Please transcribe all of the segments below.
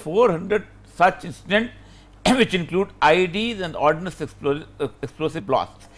400 such incident which include IEDs and ordnance explosive blasts।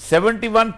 71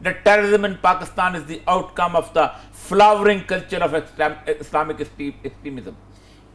that terrorism in Pakistan is the outcome of the flowering culture of Islamic extremism।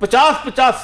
50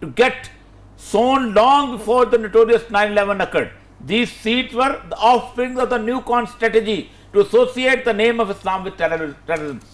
to get sown long before the notorious 9/11 occurred. These seeds were the offspring of the newcon strategy to associate the name of Islam with terrorism.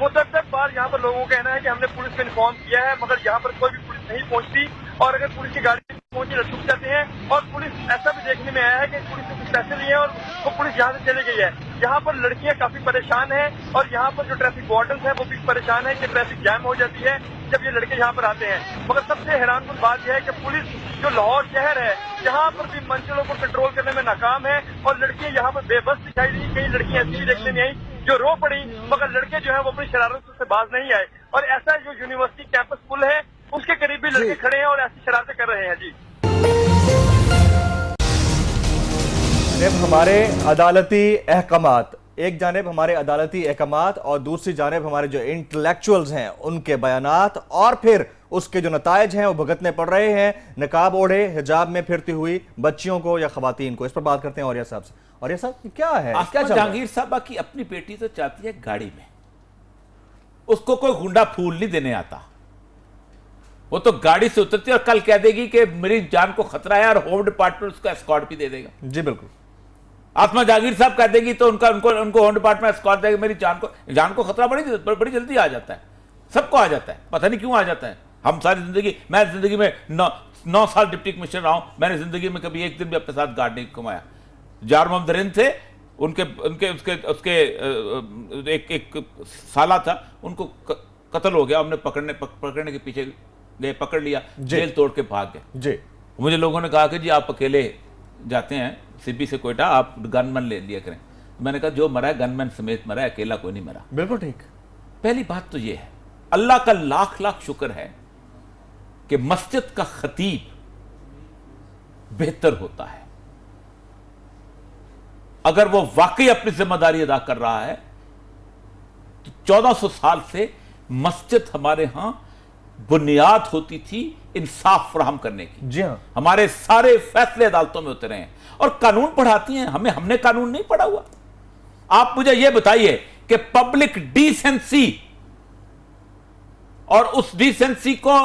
متعدد بار یہاں پر لوگوں کا کہنا ہے کہ ہم نے police کو انفارم کیا ہے مگر یہاں پر کوئی بھی پولیس نہیں پہنچتی، اور اگر پولیس کی گاڑی پہنچی تو چھپ جاتے ہیں، اور پولیس ایسا بھی دیکھنے میں آیا ہے کہ پولیس نے کچھ پیسے لیے ہیں اور وہ پولیس یہاں سے چلی گئی ہے۔ یہاں پر لڑکیاں کافی پریشان ہیں اور یہاں پر جو ٹریفک وارڈنز ہیں وہ بھی پریشان ہیں کہ ٹریفک جام ہو جاتی ہے جب یہ لڑکے یہاں پر آتے ہیں۔ مگر سب سے حیران کن بات یہ ہے کہ پولیس جو لاہور شہر ہے یہاں پر بھی منزلوں کو کنٹرول کرنے میں ناکام ہے، اور لڑکیاں یہاں پر بے بس دکھائی دی، کئی لڑکیاں ایسی بھی دیکھنے میں آئی جو رو پڑی، مگر لڑکے جو ہیں وہ اپنی شرارتوں سے باز نہیں آئے، اور ایسا جو یونیورسٹی کیمپس پل ہے اس کے قریب بھی لڑکے کھڑے ہیں اور ایسی شرارتیں کر رہے ہیں۔ جی ہمارے عدالتی احکامات، ایک جانب ہمارے عدالتی احکامات اور دوسری جانب ہمارے جو انٹلیکچوئلز ہیں ان کے بیانات، اور پھر اس کے جو نتائج ہیں وہ بھگتنے پڑ رہے ہیں نقاب اوڑھے حجاب میں پھرتی ہوئی بچیوں کو یا خواتین کو۔ اس پر بات کرتے ہیں اوریہ صاحب سے۔ اوریہ صاحب کیا ہے؟ آسما جہانگیر صاحبہ کی اپنی بیٹی تو چاہتی ہے گاڑی میں، اس کو کوئی گنڈا پھول نہیں دینے آتا، وہ تو گاڑی سے اترتی ہے اور کل کہہ دے گی کہ میری جان کو خطرہ ہے، اور ہوم ڈپارٹمنٹ اس کو اسکارٹ بھی دے دے گا۔ جی بالکل۔ آسما جہانگیر صاحب کہہ دیں گی تو ان کو ہوم ڈپارٹمنٹ اسکارٹ دے گا، میری جان کو خطرہ بڑی جلدی آ جاتا ہے، سب کو آ جاتا ہے، پتہ نہیں کیوں آ جاتا ہے۔ ہم ساری زندگی، میں زندگی میں 9 سال ڈپٹی کمشنر رہا ہوں، میں نے زندگی میں کبھی ایک دن بھی اپنے ساتھ گارڈ نہیں گھمایا۔ جار محمد رند تھے، اس کے ایک سالہ تھا، ان کو قتل ہو گیا، ہم نے پکڑنے کے پیچھے گئے، پکڑ لیا، جیل توڑ کے بھاگ گئے۔ جی مجھے لوگوں نے کہا کہ جی آپ اکیلے جاتے ہیں سبی سے کوئٹہ، آپ گن مین لے لیا کریں۔ میں نے کہا جو مرا ہے گن مین سمیت مرا ہے، اکیلا کوئی نہیں مرا۔ بالکل ٹھیک۔ پہلی بات تو یہ ہے، اللہ کا لاکھ لاکھ شکر ہے کہ مسجد کا خطیب بہتر ہوتا ہے۔ اگر وہ واقعی اپنی ذمہ داری ادا کر رہا ہے تو 1400 سال سے مسجد ہمارے ہاں بنیاد ہوتی تھی انصاف فراہم کرنے کی۔ جی ہاں، ہمارے سارے فیصلے عدالتوں میں اترے ہیں، اور قانون پڑھاتی ہیں ہم نے قانون نہیں پڑھا ہوا۔ آپ مجھے یہ بتائیے کہ پبلک ڈیسنسی اور اس ڈیسنسی کو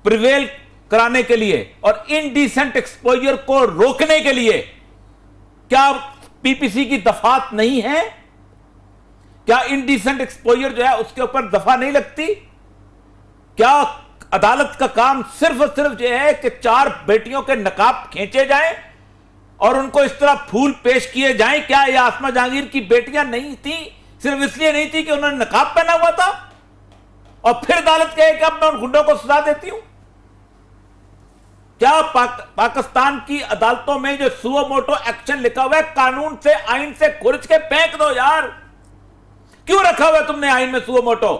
پریویل کرانے کے لیے اور انڈیسنٹ ایکسپوجر کو روکنے کے لیے کیا پی پی سی کی دفعات نہیں ہے؟ کیا انڈیسنٹ ایکسپوجر جو ہے اس کے اوپر دفعہ نہیں لگتی؟ کیا عدالت کا کام صرف اور صرف یہ ہے کہ 4 بیٹیوں کے نقاب کھینچے جائیں اور ان کو اس طرح پھول پیش کیے جائیں؟ کیا یہ آسما جہانگیر کی بیٹیاں نہیں تھیں صرف اس لیے نہیں تھی کہ انہوں نے نقاب پہنا ہوا تھا، اور پھر عدالت کہے کہ اب میں ان گنڈوں کو سزا دیتی ہوں؟ کیا پاکستان کی عدالتوں میں جو سو موٹو ایکشن لکھا ہوا ہے قانون سے، آئین سے کھرچ کے پھینک دو یار؟ کیوں رکھا ہوا ہے تم نے آئین میں سو موٹو؟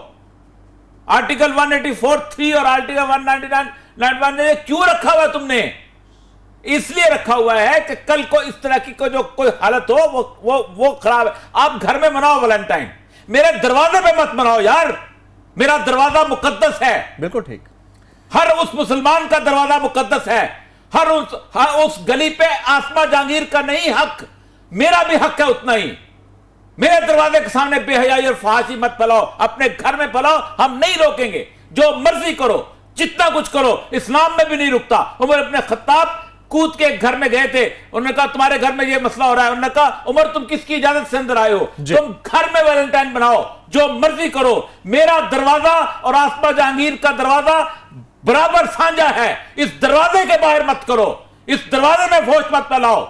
آرٹیکل 184(3) اور آرٹیکل 199(1) کیوں رکھا ہوا ہے تم نے؟ اس لیے رکھا ہوا ہے کہ کل کو اس طرح کی جو کوئی حالت ہو وہ خراب ہے۔ آپ گھر میں مناؤ ویلنٹائن، میرے دروازے پہ مت مناؤ یار، میرا دروازہ مقدس ہے۔ بالکل ٹھیک۔ ہر اس مسلمان کا دروازہ مقدس ہے، ہر اس گلی پہ آسما جہانگیر کا نہیں حق، میرا بھی حق ہے اتنا ہی۔ میرے دروازے کے سامنے بے حیائی اور فحاشی مت پھیلاؤ، اپنے گھر میں پھیلاؤ، ہم نہیں روکیں گے، جو مرضی کرو، جتنا کچھ کرو، اسلام میں بھی نہیں رکتا۔ عمر ابن خطاب کود کے گھر میں گئے تھے، انہوں نے کہا تمہارے گھر میں یہ مسئلہ ہو رہا ہے، انہوں نے کہا عمر تم کس کی اجازت سے اندر آئے ہو؟ تم گھر میں ویلنٹائن بناؤ، جو مرضی کرو، میرا دروازہ اور آسما جہانگیر کا دروازہ برابر سانجا ہے، اس دروازے کے باہر مت کرو، اس دروازے میں فحش مت پھیلاؤ۔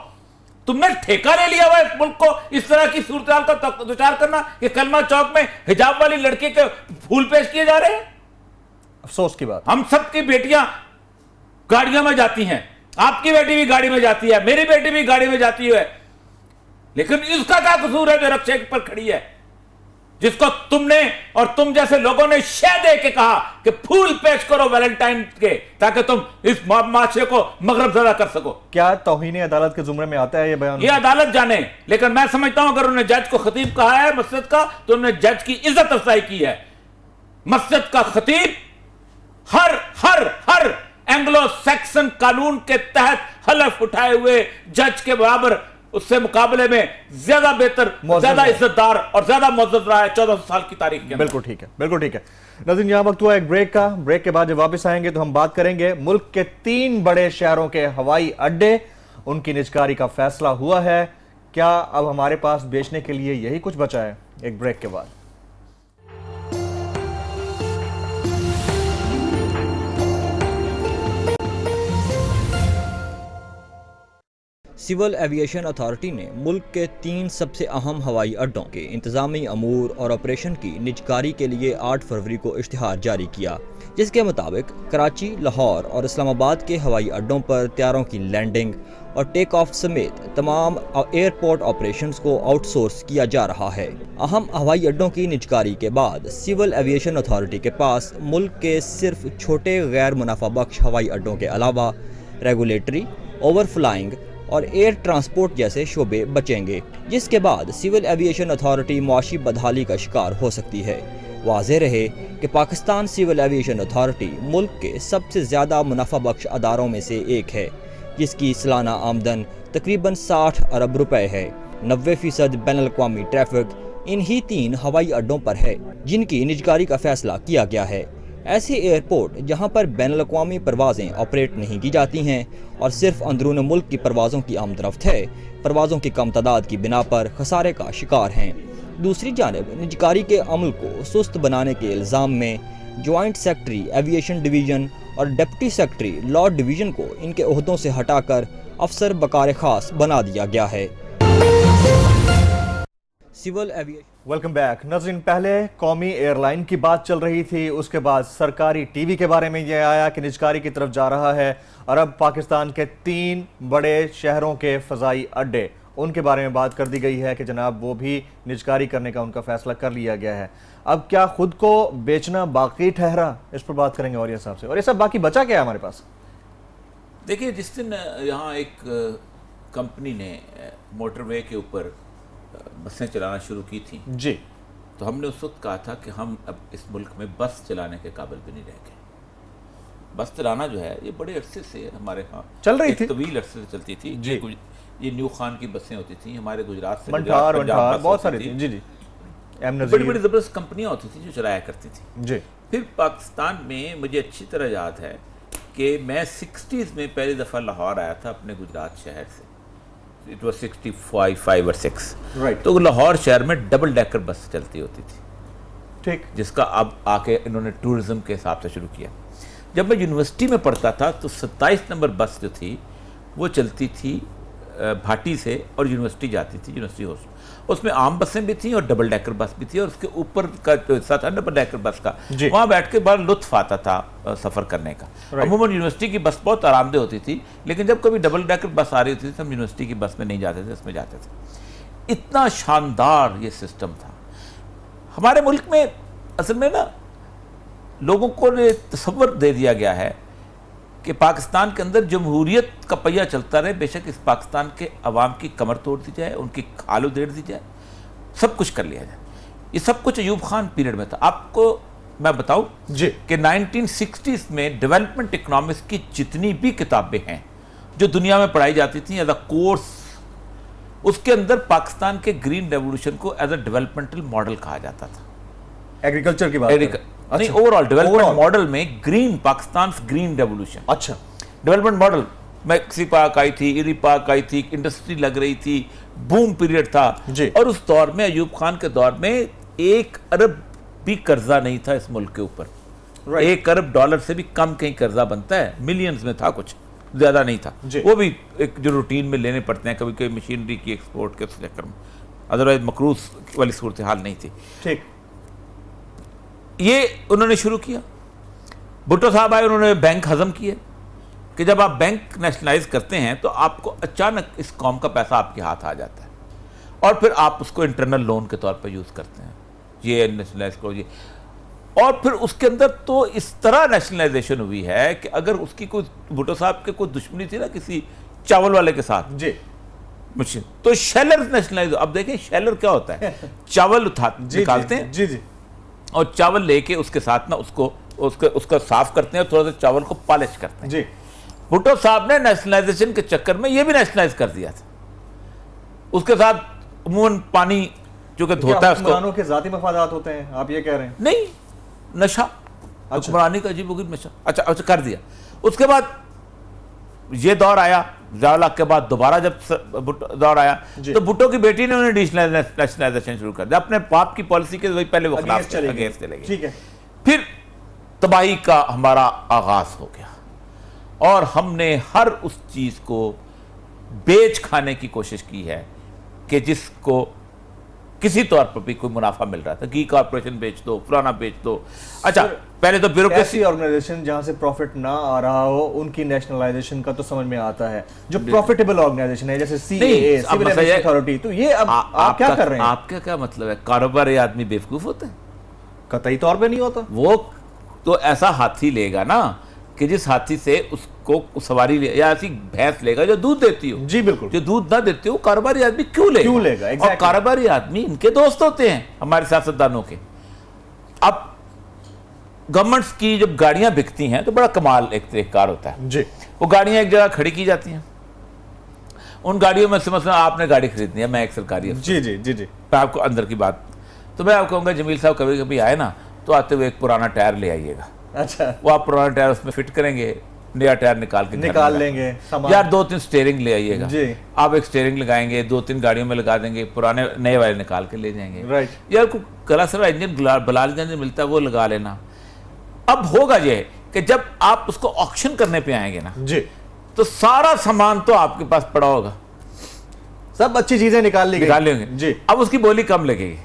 تم نے ٹھیکہ لے لیا ہوا اس ملک کو اس طرح کی صورتحال کا دوچار کرنا کہ کلمہ چوک میں حجاب والی لڑکی کے پھول پیش کیے جا رہے ہیں۔ افسوس کی بات، ہم سب کی بیٹیاں گاڑیوں میں جاتی ہیں، آپ کی بیٹی بھی گاڑی میں جاتی ہے، میری بیٹی بھی گاڑی میں جاتی ہے، لیکن اس کا کیا قصور ہے جو رکشے پر کھڑی ہے، جس کو تم نے اور تم جیسے لوگوں نے شے دے کے کہا کہ پھول پیش کرو ویلنٹائن کے تاکہ تم اس معاشرے کو مغرب زدہ کر سکو؟ کیا توہین عدالت کے زمرے میں آتا ہے یہ بیان؟ یہ عدالت جانے، لیکن میں سمجھتا ہوں اگر انہوں نے جج کو خطیب کہا ہے مسجد کا تو انہوں نے جج کی عزت افزائی کی ہے۔ مسجد کا خطیب ہر اینگلو سیکسن قانون کے تحت حلف اٹھائے ہوئے جج کے برابر، اس سے مقابلے میں زیادہ بہتر، زیادہ عزت دار اور زیادہ معزز رہا ہے 1400 سال کی تاریخ کے اندر۔ بالکل ٹھیک ہے، بالکل ٹھیک ہے۔ ناظرین یہاں وقت ہوا ایک بریک کا، بریک کے بعد جب واپس آئیں گے تو ہم بات کریں گے ملک کے 3 بڑے شہروں کے ہوائی اڈے، ان کی نجکاری کا فیصلہ ہوا ہے، کیا اب ہمارے پاس بیچنے کے لیے یہی کچھ بچا ہے؟ ایک بریک کے بعد۔ سول ایویشن اتھارٹی نے ملک کے 3 سب سے اہم ہوائی اڈوں کے انتظامی امور اور آپریشن کی نجکاری کے لیے 8 فروری کو اشتہار جاری کیا، جس کے مطابق کراچی، لاہور اور اسلام آباد کے ہوائی اڈوں پر طیاروں کی لینڈنگ اور ٹیک آف سمیت تمام ایئرپورٹ آپریشنز کو آؤٹ سورس کیا جا رہا ہے۔ اہم ہوائی اڈوں کی نجکاری کے بعد سول ایویشن اتھارٹی کے پاس ملک کے صرف چھوٹے غیر منافع بخش ہوائی اڈوں کے علاوہ ریگولیٹری، اوور فلائنگ اور ایئر ٹرانسپورٹ جیسے شعبے بچیں گے، جس کے بعد سول ایویشن اتھارٹی معاشی بدحالی کا شکار ہو سکتی ہے۔ واضح رہے کہ پاکستان سول ایویشن اتھارٹی ملک کے سب سے زیادہ منافع بخش اداروں میں سے ایک ہے، جس کی سالانہ آمدن تقریباً 60 ارب روپے ہے۔ 90% بین الاقوامی ٹریفک انہی 3 ہوائی اڈوں پر ہے جن کی نجکاری کا فیصلہ کیا گیا ہے۔ ایسے ایئرپورٹ جہاں پر بین الاقوامی پروازیں آپریٹ نہیں کی جاتی ہیں اور صرف اندرون ملک کی پروازوں کی آمد رفت ہے، پروازوں کی کم تعداد کی بنا پر خسارے کا شکار ہیں۔ دوسری جانب نجکاری کے عمل کو سست بنانے کے الزام میں جوائنٹ سیکٹری ایویشن ڈویژن اور ڈپٹی سیکٹری لاء ڈویژن کو ان کے عہدوں سے ہٹا کر افسر بکار خاص بنا دیا گیا ہے۔ سول ایویشن ویلکم بیک ناظرین، پہلے قومی ایئر لائن کی بات چل رہی تھی، اس کے بعد سرکاری ٹی وی کے بارے میں یہ آیا کہ نجکاری کی طرف جا رہا ہے، اور اب پاکستان کے 3 بڑے شہروں کے فضائی اڈے، ان کے بارے میں بات کر دی گئی ہے کہ جناب وہ بھی نجکاری کرنے کا ان کا فیصلہ کر لیا گیا ہے۔ اب کیا خود کو بیچنا باقی ٹھہرا؟ اس پر بات کریں گے اوریہ صاحب سے۔ اور یہ سب باقی بچا کیا ہے ہمارے پاس؟ دیکھیے، جس دن یہاں ایک کمپنی نے موٹر وے کے اوپر بسیں چلانا شروع کی تھیں جی، تو ہم نے اس وقت کہا تھا کہ ہم اب اس ملک میں بس چلانے کے قابل بھی نہیں رہ گئے۔ بس چلانا جو ہے یہ بڑے عرصے سے ہمارے ہاں چل رہی تھی، طویل عرصے سے چلتی تھی جی۔ یہ نیو خان کی بسیں ہوتی تھیں ہمارے گجرات سے، منٹھار بہت ساری تھی، جی جی، بڑی بڑی زبردست کمپنیاں ہوتی تھیں جو چلایا کرتی تھیں جی۔ پھر پاکستان میں مجھے اچھی طرح یاد ہے کہ میں 60s میں پہلی دفعہ لاہور آیا تھا اپنے گجرات شہر سے، اٹ واز 65 اور 6، تو لاہور شہر میں ڈبل ڈیکر بس چلتی ہوتی تھی، ٹھیک، جس کا اب آ کے انہوں نے ٹورزم کے حساب سے شروع کیا۔ جب میں یونیورسٹی میں پڑھتا تھا تو 27 نمبر بس جو تھی وہ چلتی تھی بھاٹی سے اور یونیورسٹی جاتی تھی، یونیورسٹی ہاسٹل۔ اس میں عام بسیں بھی تھیں اور ڈبل ڈیکر بس بھی تھی، اور اس کے اوپر کا جو حصہ تھا ڈبل ڈیکر بس کا، وہاں بیٹھ کے بڑا لطف آتا تھا سفر کرنے کا۔ عموماً یونیورسٹی کی بس بہت آرام دہ ہوتی تھی، لیکن جب کبھی ڈبل ڈیکر بس آ رہی ہوتی تھی تو ہم یونیورسٹی کی بس میں نہیں جاتے تھے، اس میں جاتے تھے۔ اتنا شاندار یہ سسٹم تھا ہمارے ملک میں۔ اصل میں نا لوگوں کو تصور دے دیا گیا ہے کہ پاکستان کے اندر جمہوریت کا پہیہ چلتا رہے، بے شک اس پاکستان کے عوام کی کمر توڑ دی جائے، ان کی کھال ادھیڑ دی جائے، سب کچھ کر لیا جائے۔ یہ سب کچھ ایوب خان پیریڈ میں تھا۔ آپ کو میں بتاؤں جی کہ 1960s میں ڈیولپمنٹ اکنامکس کی جتنی بھی کتابیں ہیں جو دنیا میں پڑھائی جاتی تھیں ایز اے کورس، اس کے اندر پاکستان کے گرین ریولوشن کو ایز اے ڈیولپمنٹل ماڈل کہا جاتا تھا۔ ایگریکلچر کی بات نہیں، اوور آل ڈیولپمنٹ ماڈل میں گرین، پاکستان گرین ریولوشن، اچھا ڈیولپمنٹ ماڈل، میکسی پارک آئی تھی، ایری پارک آئی تھی، انڈسٹری لگ رہی تھی، بوم پیریڈ تھا، اور اس دور میں ایوب خان کے دور میں 1 ارب بھی قرضہ نہیں تھا اس ملک کے اوپر۔ 1 ارب ڈالر سے بھی کم کہیں قرضہ بنتا ہے، ملینز میں تھا، کچھ زیادہ نہیں تھا، وہ بھی ایک جو روٹین میں لینے پڑتے ہیں کبھی کبھی مشینری کی ایکسپورٹ کے چکر میں، ادروائز مقروض والی صورتحال نہیں تھی۔ ٹھیک، یہ انہوں نے شروع کیا۔ بھٹو صاحب آئے، انہوں نے بینک ہضم کیے کہ جب آپ بینک نیشنلائز کرتے ہیں تو آپ کو اچانک اس قوم کا پیسہ آپ کے ہاتھ آ جاتا ہے، اور پھر آپ اس کو انٹرنل لون کے طور پر یوز کرتے ہیں، یہ نیشنلائز کرو یہ، اور پھر اس کے اندر تو اس طرح نیشنلائزیشن ہوئی ہے کہ اگر اس کی کوئی بھٹو صاحب کے کوئی دشمنی تھی نا کسی چاول والے کے ساتھ، جی تو شیلر نیشنلائز۔ اب دیکھیں شیلر کیا ہوتا ہے، چاول نکالتے ہیں، جی جی، اور چاول لے کے اس کے ساتھ نا اس کا صاف کرتے ہیں اور تھوڑا سا چاول کو پالش کرتے ہیں۔ جی، بھٹو صاحب نے نیشنلائزیشن کے چکر میں یہ بھی نیشنلائز کر دیا تھا۔ اس کے ساتھ عموماً پانی جو کہ دھوتا ہے اس کو، حکمرانوں کے ذاتی مفادات ہوتے ہیں، آپ یہ کہہ رہے ہیں؟ نہیں، نشہ، حکمرانی کا عجیب و غریب نشہ، اچھا کر دیا۔ اس کے بعد یہ دور آیا، زیادہ کے بعد دوبارہ جب دور آیا تو بھٹو کی بیٹی نے انہیں نیشنلائزیشن شروع کر دیا اپنے باپ کی پالیسی کے، پہلے وہ خلاف اگینسٹ چلے گئے۔ ٹھیک ہے، پھر تباہی کا ہمارا آغاز ہو گیا، اور ہم نے ہر اس چیز کو بیچ کھانے کی کوشش کی ہے کہ جس کو کسی طور پر بھی کوئی منافع مل رہا تھا، گھی کارپوریشن بیچ دو، فلانا بیچ دو. اچھا پہلے تو ایسی آرگنائزیشن جہاں سے پروفٹ نہ آ رہا ہو ان کی نیشنلائزیشن کا تو سمجھ میں آتا ہے. جو پروفیٹیبل آرگنائزیشن ہے جیسے سی اے اے سول ایویشن اتھارٹی، تو یہ اب آپ کیا کر رہے ہیں؟ آپ کا کیا مطلب ہے کاروباری آدمی بیوقوف ہوتا ہے؟ قطعی طور پہ نہیں ہوتا. وہ تو ایسا ہاتھی لے گا نا کہ جس ہاتھی سے اس کو سواری لے، یا ایسی بھینس لے گا جو دودھ دیتی ہو. جی بالکل. جو دودھ نہ دیتی ہو کاروباری آدمی کیوں لے گا؟ اور کاروباری آدمی ان کے دوست ہوتے ہیں ہمارے سیاستدانوں کے. اب گورنمنٹس کی جب گاڑیاں بکتی ہیں تو بڑا کمال ایک طریقہ کار ہوتا ہے. جی وہ گاڑیاں ایک جگہ کھڑی کی جاتی ہیں، ان گاڑیوں میں سے مثلا آپ نے گاڑی خریدنی ہے، میں ایک سرکاری افسر، جی جی جی جی میں آپ کو اندر کی بات تو میں آپ کو کہوں گا جمیل صاحب کبھی کبھی آئے نا تو آتے ہوئے ایک پرانا ٹائر لے آئیے گا. اچھا وہ آپ پرانا ٹائر اس میں فٹ کریں گے، نیا ٹائر نکال لیں گے. یار 2-3 سٹیئرنگ لے آئیے گا. جی آپ ایک سٹیئرنگ لگائیں گے، 2-3 گاڑیوں میں لگا دیں گے، پرانے نئے والے نکال کے لے جائیں گے. رائٹ. یار کوئی کلا سرا انجن بلال انجن ملتا ہے وہ لگا لینا. اب ہوگا یہ کہ جب آپ اس کو آکشن کرنے پہ آئیں گے نا جی تو سارا سامان تو آپ کے پاس پڑا ہوگا، سب اچھی چیزیں نکال لیں گے. جی اب اس کی بولی کم لگے گی.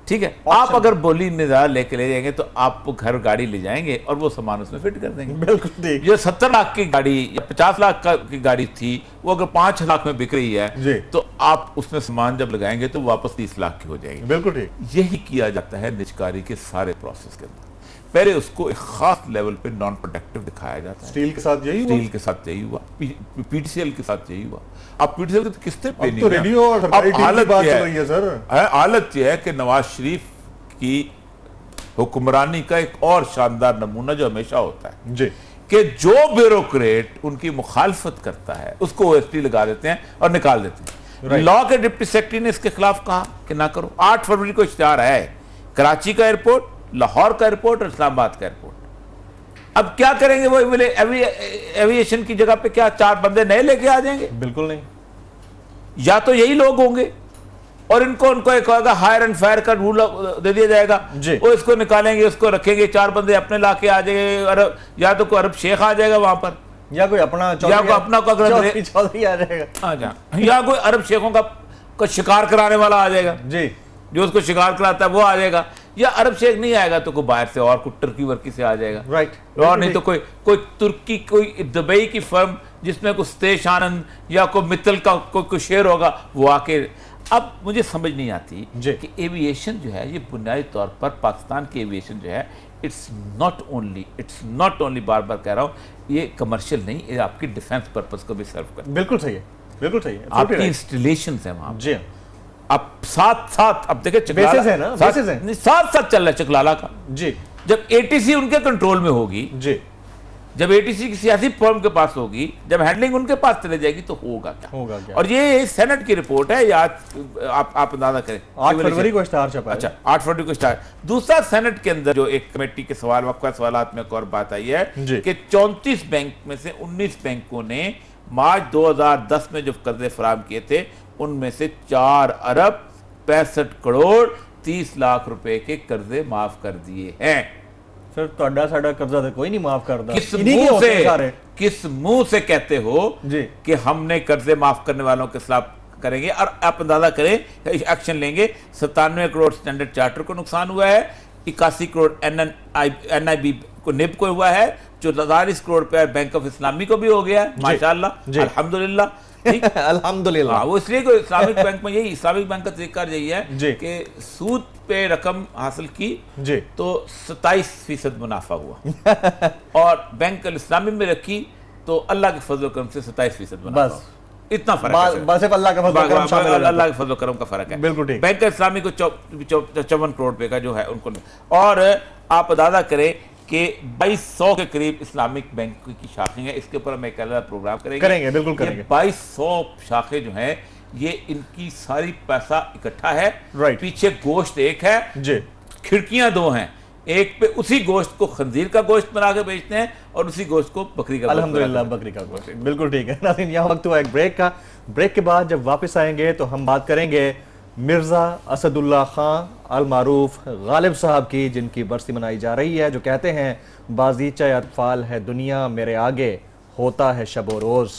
ٹھیک ہے، آپ اگر بولی میں زیادہ لے کے لے جائیں گے تو آپ گھر گاڑی لے جائیں گے اور وہ سامان اس میں فٹ کر دیں گے. بالکل ٹھیک. جو 70 لاکھ کی گاڑی یا 50 لاکھ کی گاڑی تھی وہ اگر 5 لاکھ میں بک رہی ہے تو آپ اس میں سامان جب لگائیں گے تو واپس 30 لاکھ کی ہو جائے گی. بالکل ٹھیک. یہی کیا جاتا ہے نجکاری کے سارے پروسیس کے اندر. پہلے اس کو ایک خاص لیول پہ نان پروڈکٹیو دکھایا جاتا ہے. اسٹیل کے ساتھ یہی ہوا، اسٹیل کے ساتھ یہی ہوا، پی ٹی سی ایل کے ساتھ یہی ہوا. اب پی ٹی سی ایل کی قسطیں پے نہیں تو ریڈیو اور سرکاری ٹی وی کی بات چل رہی ہے سر. حالت یہ ہے کہ نواز شریف کی حکمرانی کا ایک اور شاندار نمونہ جو ہمیشہ ہوتا ہے جی کہ جو بیوروکریٹ ان کی مخالفت کرتا ہے اس کو او ایس ٹی لگا دیتے ہیں اور نکال دیتے ہیں. لاء کے ڈپٹی سیکرٹری نے اس کے خلاف کہا کہ نہ کرو. 8 فروری کو اشتہار ہے، کراچی کا ایئرپورٹ، لاہور کا ایئرپورٹ اور اسلام آباد کا ایئرپورٹ. اب کیا کریں گے؟ وہ ایوییشن کی جگہ پہ کیا 4 بندے نئے لے کے آ جائیں گے؟ بالکل نہیں. یا تو یہی لوگ ہوں گے اور ان کو ایک ہائر اینڈ فائر کا رول دے دیا جائے گا. وہ اس کو نکالیں گے، اس کو رکھیں گے، 4 بندے اپنے لا کے آ جائیں گے. یا تو کوئی عرب شیخ آ جائے گا وہاں پر، یا کوئی اپنا چودھری آ جائے گا، یا کوئی عرب شیخوں کا شکار کرانے والا آ جائے گا. جی جو اس کو شکار کراتا ہے وہ آ جائے گا. یا عرب شیخ نہیں آئے گا تو کوئی باہر سے اور کوئی ٹرکی ورکی سے آ جائے گا. رائٹ. اور نہیں تو کوئی ترکی، کوئی دبئی کی فرم جس میں کوئی ستیش آنند یا کوئی متل کا کوئی شیئر ہوگا وہ آ کے. اب مجھے سمجھ نہیں آتی کہ ایوییشن جو ہے یہ بنیادی طور پر پاکستان کی ایوییشن جو ہے اٹس ناٹ اونلی بار بار کہہ رہا ہوں یہ کمرشل نہیں، یہ آپ کی ڈیفنس پرپس کو بھی سرو کرتا ہے. بالکل صحیح ہے، بالکل صحیح ہے. آپ کی انسٹالیشنز ہیں وہاں. جی اب ساتھ اب دیکھیں بیسز ہے نا، بیسز ہیں ساتھ چل رہا ہے چکلالہ کا. جی جب اے ٹی سی ان کے کنٹرول میں ہوگی، جی جب اے ٹی سی کی سیاسی فرم کے پاس ہوگی، جب ہینڈلنگ ان کے پاس چلے جائے گی تو ہوگا کیا؟ اور یہ سینٹ کی رپورٹ ہے، آپ اندازہ کریں 8 فروری کو اشتہار چھپا ہے. اچھا 8 فروری کو اشتہار. دوسرا سینٹ کے اندر جو ایک کمیٹی کے وقفہ سوالات میں ایک اور بات آئی ہے کہ 34 بینک میں سے 19 بینکوں نے مارچ 2010 میں جو قرضے فراہم کیے تھے ان میں سے 4 ارب 65 کروڑ 30 لاکھ روپے کے قرضے معاف کر دیے ہیں. سر تہاڈا ساڈا قرضہ تو کوئی نہیں معاف کردا. کس منہ سے کہتے ہو کہ ہم نے قرضے معاف کرنے والوں کے خلاف کریں گے؟ اور آپ اندازہ کریں ایکشن لیں گے. 97 کروڑ اسٹینڈرڈ چارٹر کو نقصان ہوا ہے، 81 کروڑ این آئی بی کو نب کو ہوا ہے، 44 کروڑ روپے بینک آف اسلامی کو بھی ہو گیا ہے. ماشاءاللہ الحمدللہ. الحمدللہ. وہ اس لیے کہ اسلامک بینک میں یہی اسلامک بینک کا طریقہ یہی ہے کہ سود پہ رقم حاصل کی تو 27% منافع ہوا اور بینک الاسلامی میں رکھی تو اللہ کے فضل و کرم سے 27% منافع ہوا. اتنا فرق ہے، بس اللہ کا فضل و کرم شامل ہے، اللہ کے فضل و کرم کا فرق ہے. بالکل ٹھیک. بینک اسلامی کو 54 کروڑ روپے کا جو ہے ان کو. اور آپ اندازہ کریں کہ 2200 کے قریب اسلامک بینک کی شاخیں ہیں. اس کے اوپر ہم ایک الگ پروگرام کریں گے. بالکل کریں گے. 2200 شاخیں جو ہیں یہ ان کی ساری پیسہ اکٹھا ہے. پیچھے گوشت ایک ہے، کھڑکیاں 2 ہیں. ایک پہ اسی گوشت کو خنزیر کا گوشت بنا کے بیچتے ہیں اور اسی گوشت کو بکری کا گوشت. الحمدللہ بکری کا گوشت. بالکل ٹھیک ہے. ناظرین یہاں وقت ہوا ایک بریک کا. بریک کے بعد جب واپس آئیں گے تو ہم بات کریں گے مرزا اسد اللہ خان المعروف غالب صاحب کی، جن کی برسی منائی جا رہی ہے، جو کہتے ہیں بازیچہ اطفال ہے دنیا میرے آگے، ہوتا ہے شب و روز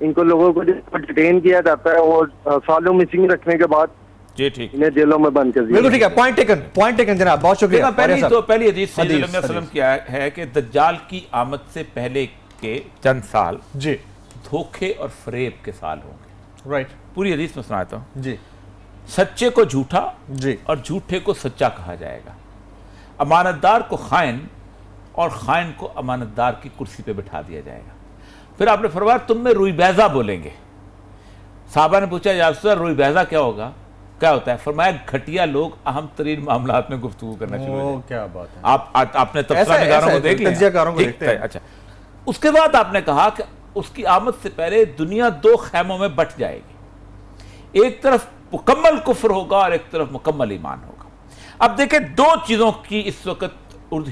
ان کو لوگوں کو ڈیٹین کیا جاتا ہے اور سالوں مسنگ رکھنے کے بعد جی ٹھیک انہیں جیلوں میں بند کر دیا. بالکل ٹھیک ہے, پوائنٹ ٹیکن جناب, بہت شکریہ. پہلی حدیث صلی اللہ علیہ وسلم کیا ہے کہ دجال کی آمد سے پہلے کے چند سال جی دھوکے اور فریب کے سال ہوں گے. رائٹ, پوری حدیث میں سناتا ہوں. جی سچے کو جھوٹا جی اور جھوٹے کو سچا کہا جائے گا, امانتدار کو خائن اور خائن کو امانتدار کی کرسی پہ بٹھا دیا جائے گا. پھر آپ نے فرمایا تم میں روئی بیضہ بولیں گے. صحابہ نے پوچھا یا رسول اللہ روئی بیضہ کیا ہوگا, کیا ہوتا ہے؟ فرمایا گھٹیا لوگ اہم ترین معاملات میں گفتگو کرنا شروع ہو جائے. کیا بات ہے, آپ نے تبصرہ نگاروں کو دیکھ تجزیہ کاروں کو دیکھتے ہیں. اچھا, اس کے بعد آپ نے کہا کہ اس کی آمد سے پہلے دنیا دو خیموں میں بٹ جائے گی, ایک طرف مکمل کفر ہوگا اور ایک طرف مکمل ایمان ہوگا. اب دیکھیں دو چیزوں کی اس وقت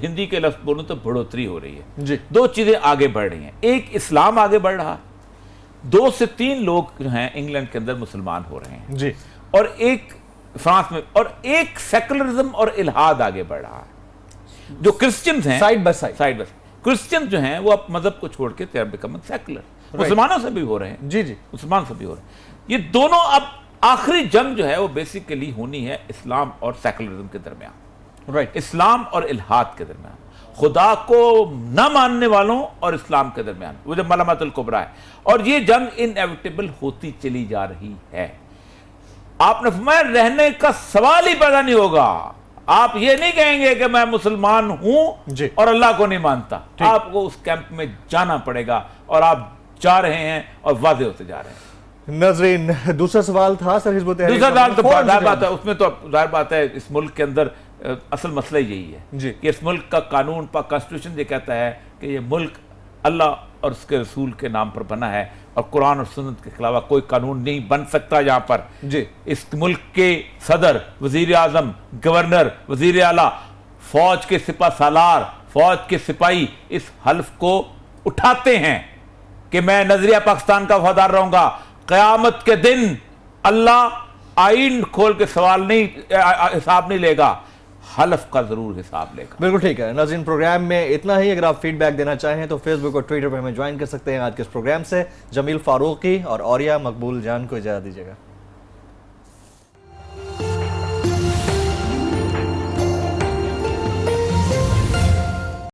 ہندی کے لفظ بولوں تو بڑھوتری ہو رہی ہے. جی, دو چیزیں آگے بڑھ رہی ہیں. ایک اسلام آگے بڑھ رہا ہے, 2 سے 3 لوگ جو ہیں انگلینڈ کے اندر مسلمان ہو رہے ہیں. جی, اور ایک فرانس میں, اور ایک سیکولرزم اور الہاد آگے بڑھ رہا ہے. جو کرسچنز ہیں سائیڈ بائی سائیڈ, کرسچن جو ہیں وہ اب مذہب کو چھوڑ کے تیار بیکم سیکولر, مسلمانوں سے بھی ہو رہے ہیں. جی جی, مسلمان سے بھی ہو رہے ہیں. یہ دونوں اب آخری جنگ جو ہے وہ بیسیکلی ہونی ہے اسلام اور سیکولرزم کے درمیان, رائٹ, اسلام اور الہاد کے درمیان, خدا کو نہ ماننے والوں اور اسلام کے درمیان, وہ جو ملامت الکبریٰ ہے. اور یہ جنگ انیویٹیبل ہوتی چلی جا رہی ہے. آپ نے فرمایا رہنے کا سوال ہی پیدا نہیں ہوگا. آپ یہ نہیں کہیں گے کہ میں مسلمان ہوں جی, اور اللہ کو نہیں مانتا. آپ کو اس کیمپ میں جانا پڑے گا اور آپ جا رہے ہیں اور واضح ہوتے جا رہے ہیں. ناظرین دوسرا سوال تھا سر حزب التحریر, دوسرا سوال تو ظاہر بات ہے, اس میں تو ظاہر بات ہے اس ملک کے اندر اصل مسئلہ یہی ہے جی, کہ اس ملک کا قانون کانسٹیٹیوشن یہ کہتا ہے کہ یہ ملک اللہ اور اس کے رسول کے نام پر بنا ہے اور قرآن اور سنت کے خلاف کوئی قانون نہیں بن سکتا یہاں پر. جی, اس ملک کے صدر, وزیر اعظم, گورنر, وزیر اعلیٰ, فوج کے سپہ سالار, فوج کے سپاہی اس حلف کو اٹھاتے ہیں کہ میں نظریہ پاکستان کا وفادار رہوں گا. قیامت کے دن اللہ آئین کھول کے حساب نہیں لے گا, حلف کا ضرور حساب لے گا. بالکل ٹھیک ہے. ناظرین پروگرام میں اتنا ہی. اگر آپ فیڈ بیک دینا چاہیں تو فیس بک اور ٹویٹر پہ ہمیں جوائن کر سکتے ہیں. آج کے اس پروگرام سے جمیل فاروقی اور اوریہ مقبول جان کو اجازت دیجیے گا.